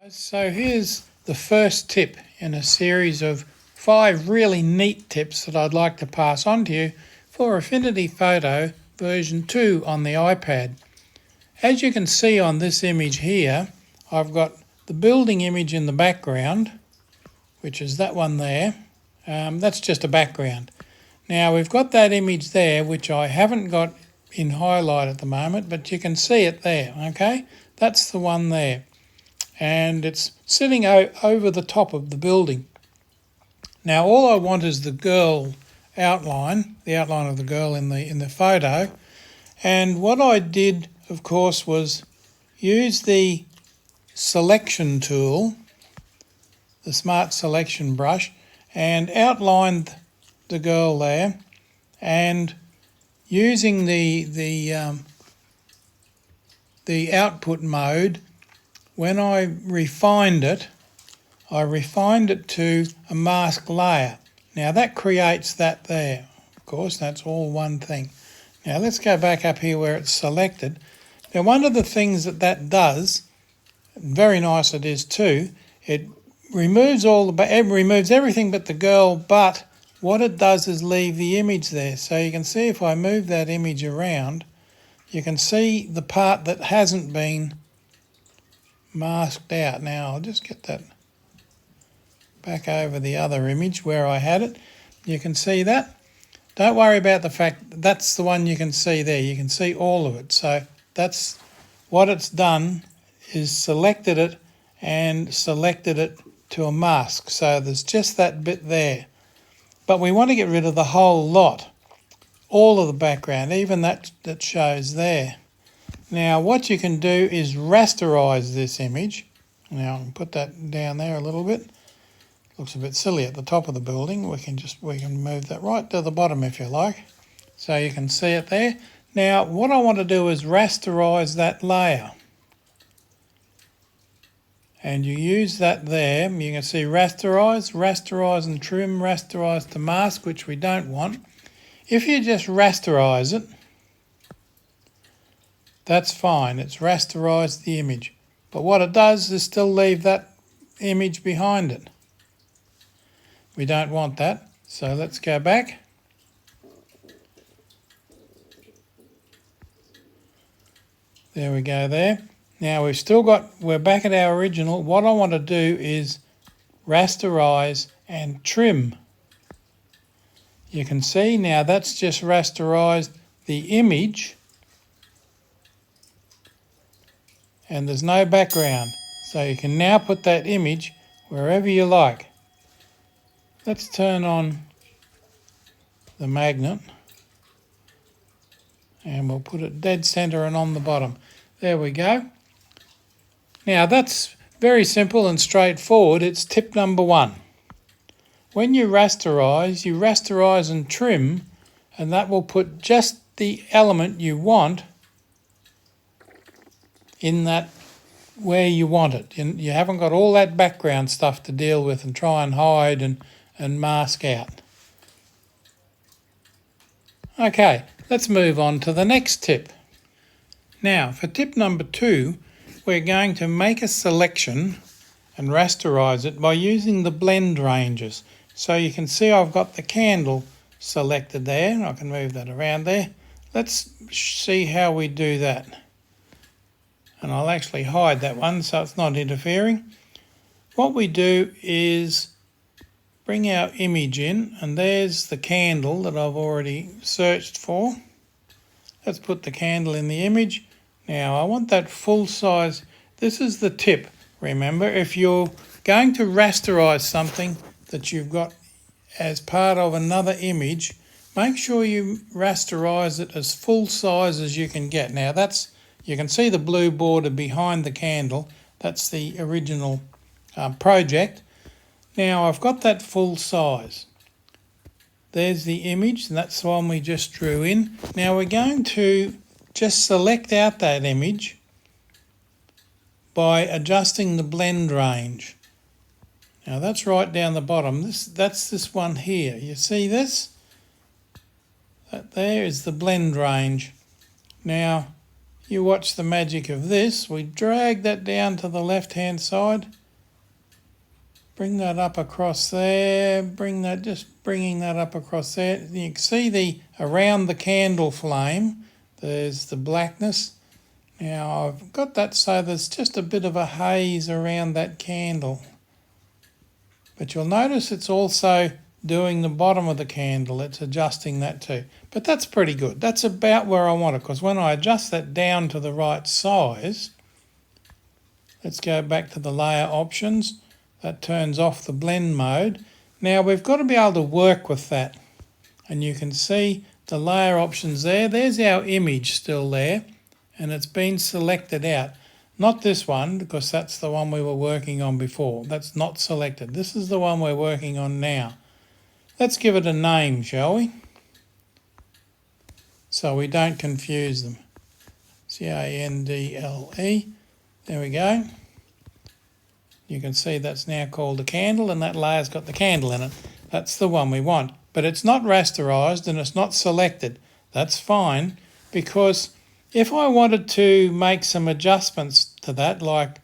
So here's the first tip in a series of 5 really neat tips that I'd like to pass on to you for Affinity Photo version 2 on the iPad. As you can see on this image here, I've got the building image in the background, which is that one there. That's just a background. Now we've got that image there, which I haven't got in highlight at the moment, but you can see it there, okay? That's the one there. And it's sitting over the top of the building. Now all I want is the girl outline, the outline of the girl in the photo. And what I did, of course, was use the selection tool, the smart selection brush, and outlined the girl there. And using the output mode, when I refined it to a mask layer. Now that creates that there. Of course, that's all one thing. Now let's go back up here where it's selected. Now one of the things that does, very nice it is too, it removes it removes everything but the girl, but what it does is leave the image there. So you can see if I move that image around, you can see the part that hasn't been masked out. Now I'll just get that back over the other image where I had it. You can see that. Don't worry about the fact that that's the one you can see there. You can see all of it. So that's what it's done, is selected it and selected it to a mask. So there's just that bit there. But we want to get rid of the whole lot, all of the background, even that shows there. Now what you can do is rasterize this image. Now I can put that down there a little bit. Looks a bit silly at the top of the building. We can move that right to the bottom if you like. So you can see it there. Now what I want to do is rasterize that layer. And you use that there. You can see rasterize and trim, rasterize to mask, which we don't want. If you just rasterize it, that's fine. It's rasterized the image. But what it does is still leave that image behind it. We don't want that. So let's go back. There we go there. Now we're back at our original. What I want to do is rasterize and trim. You can see now that's just rasterized the image. And there's no background. So you can now put that image wherever you like. Let's turn on the magnet. And we'll put it dead center and on the bottom. There we go. Now that's very simple and straightforward. It's tip number 1. When you rasterize and trim, and that will put just the element you want in that where you want it. You haven't got all that background stuff to deal with and try and hide and mask out. Okay, let's move on to the next tip. Now, for tip number 2, we're going to make a selection and rasterize it by using the blend ranges. So you can see I've got the candle selected there, and I can move that around there. Let's see how we do that. And I'll actually hide that one so it's not interfering. What we do is bring our image in, and there's the candle that I've already searched for. Let's put the candle in the image. Now I want that full size. This is the tip. Remember, if you're going to rasterize something that you've got as part of another image, make sure you rasterize it as full size as you can get. Now you can see the blue border behind the candle. That's the original project. Now I've got that full size. There's the image, and that's the one we just drew in. Now we're going to just select out that image by adjusting the blend range. Now that's right down the bottom. That's this one here. You see this? That there is the blend range. Now you watch the magic of this. We drag that down to the left-hand side. Bring that up across there. Bringing that up across there. You can see around the candle flame, there's the blackness. Now I've got that so there's just a bit of a haze around that candle. But you'll notice it's also doing the bottom of the candle. It's adjusting that too. But that's pretty good. That's about where I want it, because when I adjust that down to the right size, let's go back to the layer options. That turns off the blend mode. Now we've got to be able to work with that. And you can see the layer options there. There's our image still there, and it's been selected out. Not this one, because that's the one we were working on before. That's not selected. This is the one we're working on now. Let's give it a name, shall we? So we don't confuse them. C-A-N-D-L-E. There we go. You can see that's now called a candle, and that layer's got the candle in it. That's the one we want. But it's not rasterized and it's not selected. That's fine, because if I wanted to make some adjustments to that, like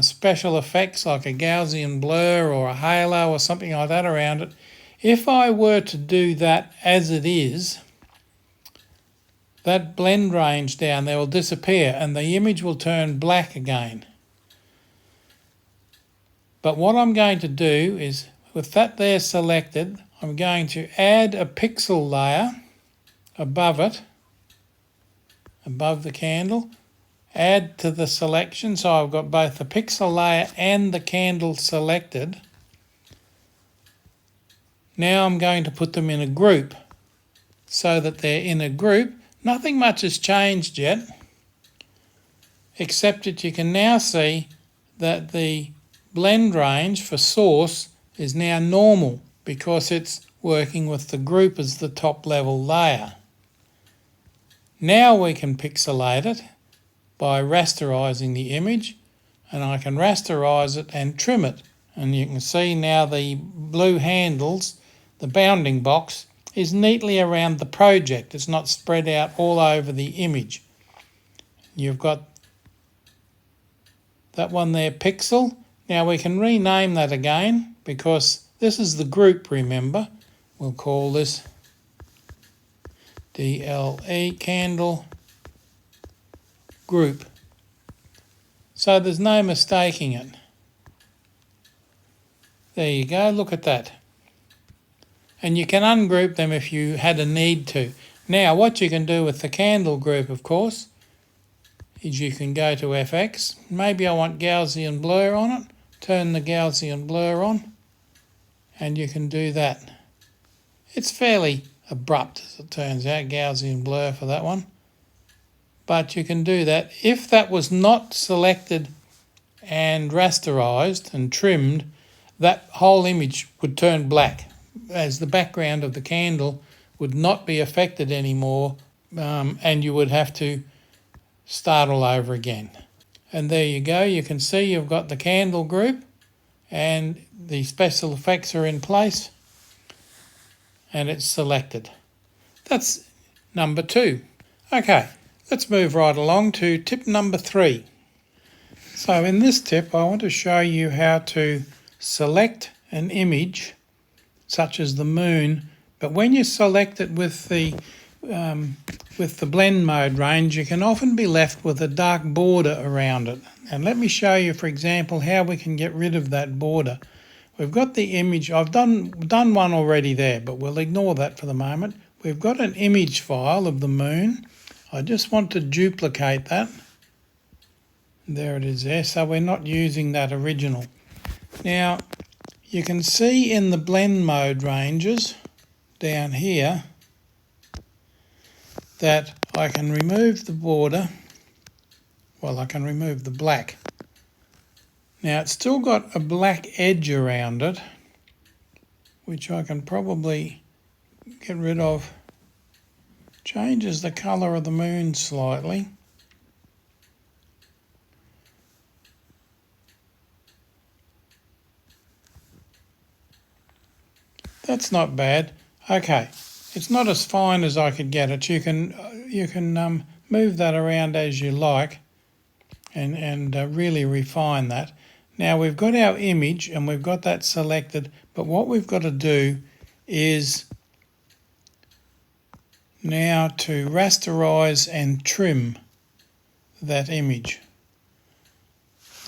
special effects like a Gaussian blur or a halo or something like that around it, if I were to do that as it is, that blend range down there will disappear and the image will turn black again. But what I'm going to do is, with that there selected, I'm going to add a pixel layer above it, above the candle, add to the selection, so I've got both the pixel layer and the candle selected. Now I'm going to put them in a group, so that they're in a group. Nothing much has changed yet, except that you can now see that the blend range for source is now normal, because it's working with the group as the top level layer. Now we can pixelate it by rasterizing the image, and I can rasterize it and trim it. And you can see now the blue handles, the bounding box, is neatly around the project. It's not spread out all over the image. You've got that one there, pixel. Now we can rename that again, because this is the group, remember. We'll call this DLE candle group. So there's no mistaking it. There you go, look at that. And you can ungroup them if you had a need to. Now what you can do with the candle group, of course, is you can go to FX. Maybe I want Gaussian blur on it. Turn the Gaussian blur on, and you can do that. It's fairly abrupt, as it turns out, Gaussian blur for that one. But you can do that. If that was not selected and rasterized and trimmed, that whole image would turn black, as the background of the candle would not be affected anymore, and you would have to start all over again. And there you go, you can see you've got the candle group and the special effects are in place and it's selected. That's number 2. Okay, let's move right along to tip number 3. So in this tip I want to show you how to select an image such as the moon, but when you select it with the blend mode range, you can often be left with a dark border around it. And let me show you, for example, how we can get rid of that border. We've got the image. I've done one already there, but we'll ignore that for the moment. We've got an image file of the moon. I just want to duplicate that. There it is there, so we're not using that original. Now, you can see in the blend mode ranges down here that I can remove the border. Well, I can remove the black. Now it's still got a black edge around it, which I can probably get rid of. Changes the colour of the moon slightly. That's not bad. Okay, it's not as fine as I could get it. You can move that around as you like and really refine that. Now we've got our image and we've got that selected, but what we've got to do is now to rasterize and trim that image.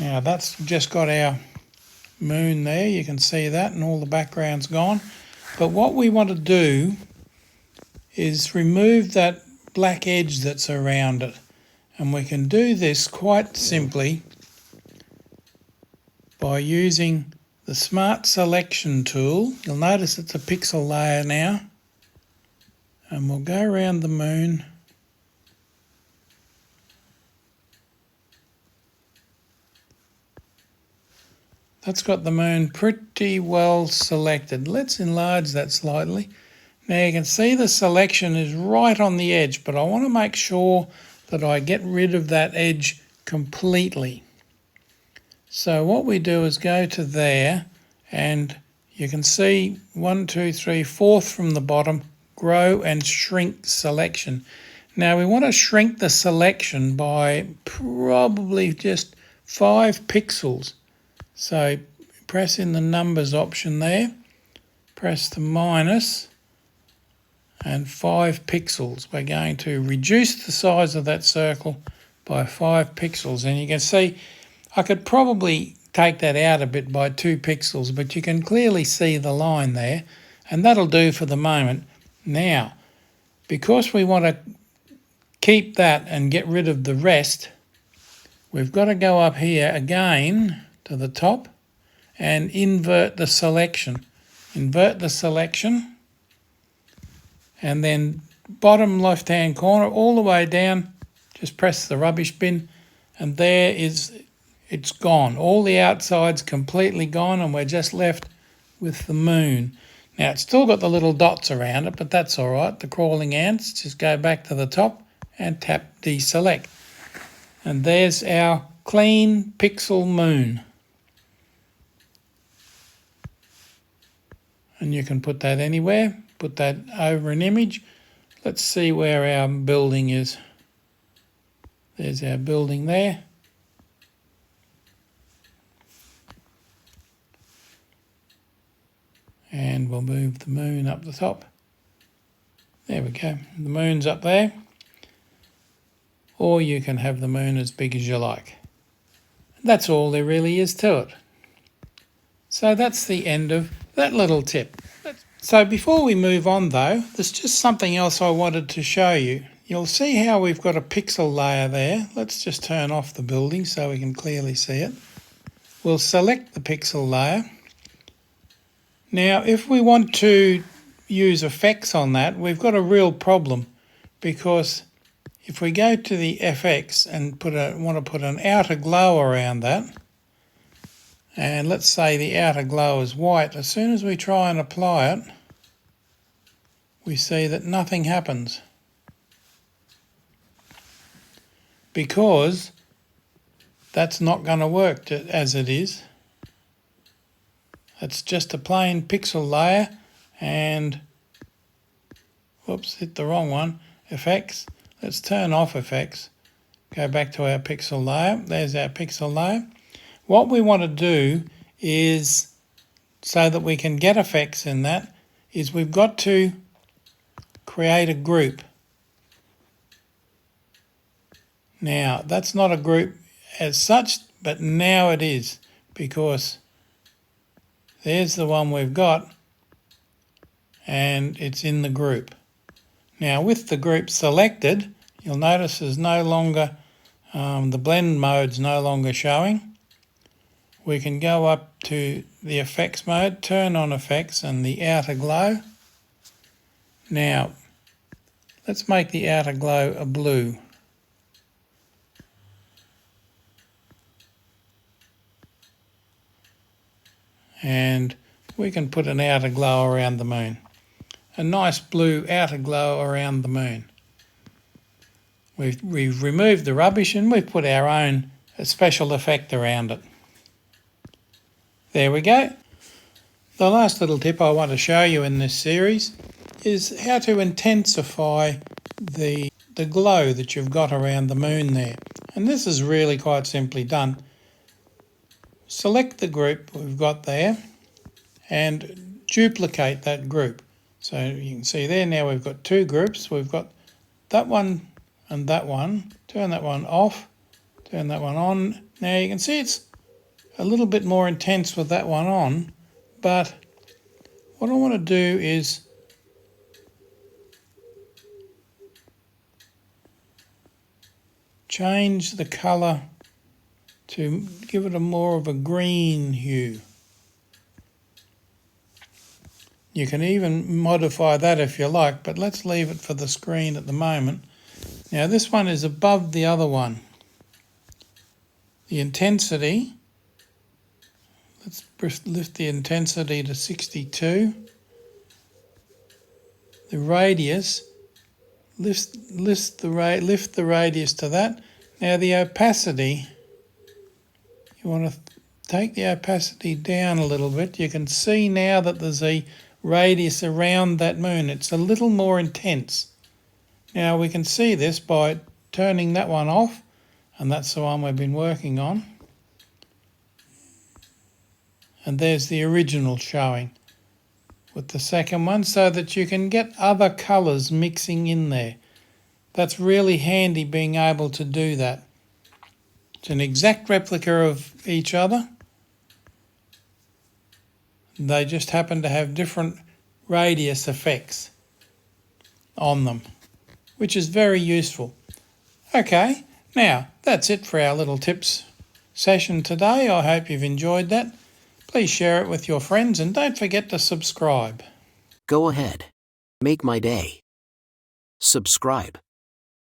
Now that's just got our moon there, you can see that, and all the background's gone. But what we want to do is remove that black edge that's around it. And we can do this quite simply by using the Smart Selection tool. You'll notice it's a pixel layer now. And we'll go around the moon. That's got the moon pretty well selected. Let's enlarge that slightly. Now you can see the selection is right on the edge, but I want to make sure that I get rid of that edge completely. So what we do is go to there, and you can see 1, 2, 3, 4th from the bottom, grow and shrink selection. Now we want to shrink the selection by probably just 5 pixels. So press in the numbers option there, press the minus, and 5 pixels. We're going to reduce the size of that circle by 5 pixels. And you can see I could probably take that out a bit by 2 pixels, but you can clearly see the line there, and that'll do for the moment. Now, because we want to keep that and get rid of the rest, we've got to go up here again to the top and invert the selection. Invert the selection, and then bottom left hand corner all the way down, just press the rubbish bin, and there it's gone. All the outside's completely gone, and we're just left with the moon. Now it's still got the little dots around it, but that's all right. The crawling ants, just go back to the top and tap deselect. And there's our clean pixel moon. And you can put that anywhere, put that over an image. Let's see where our building is. There's our building there. And we'll move the moon up the top. There we go, the moon's up there. Or you can have the moon as big as you like. That's all there really is to it. So that's the end of that little tip. So before we move on though, there's just something else I wanted to show you. You'll see how we've got a pixel layer there. Let's just turn off the building so we can clearly see it. We'll select the pixel layer. Now if we want to use effects on that, we've got a real problem, because if we go to the FX and want to put an outer glow around that, and let's say the outer glow is white, as soon as we try and apply it, we see that nothing happens. Because that's not going to work as it is. It's just a plain pixel layer, and whoops, hit the wrong one. Effects. Let's turn off effects. Go back to our pixel layer. There's our pixel layer. What we want to do is, so that we can get effects in that, is we've got to create a group. Now, that's not a group as such, but now it is, because there's the one we've got, and it's in the group. Now, with the group selected, you'll notice there's no longer, the blend mode's no longer showing. We can go up to the effects mode, turn on effects and the outer glow. Now, let's make the outer glow a blue. And we can put an outer glow around the moon. A nice blue outer glow around the moon. We've removed the rubbish and we've put our own special effect around it. There we go. The last little tip I want to show you in this series is how to intensify the the glow that you've got around the moon there. And this is really quite simply done. Select the group we've got there and duplicate that group. So you can see there now we've got two groups. We've got that one and that one. Turn that one off, turn that one on. Now you can see it's a little bit more intense with that one on, but what I want to do is change the colour to give it a more of a green hue. You can even modify that if you like, but let's leave it for the screen at the moment. Now this one is above the other one. The intensity, let's lift the intensity to 62. The radius, lift the radius to that. Now the opacity, you want to take the opacity down a little bit. You can see now that there's a radius around that moon. It's a little more intense. Now we can see this by turning that one off, and that's the one we've been working on. And there's the original showing with the second one, so that you can get other colours mixing in there. That's really handy being able to do that. It's an exact replica of each other. They just happen to have different radius effects on them, which is very useful. Okay, now that's it for our little tips session today. I hope you've enjoyed that. Please share it with your friends and don't forget to subscribe. Go ahead. Make my day. Subscribe.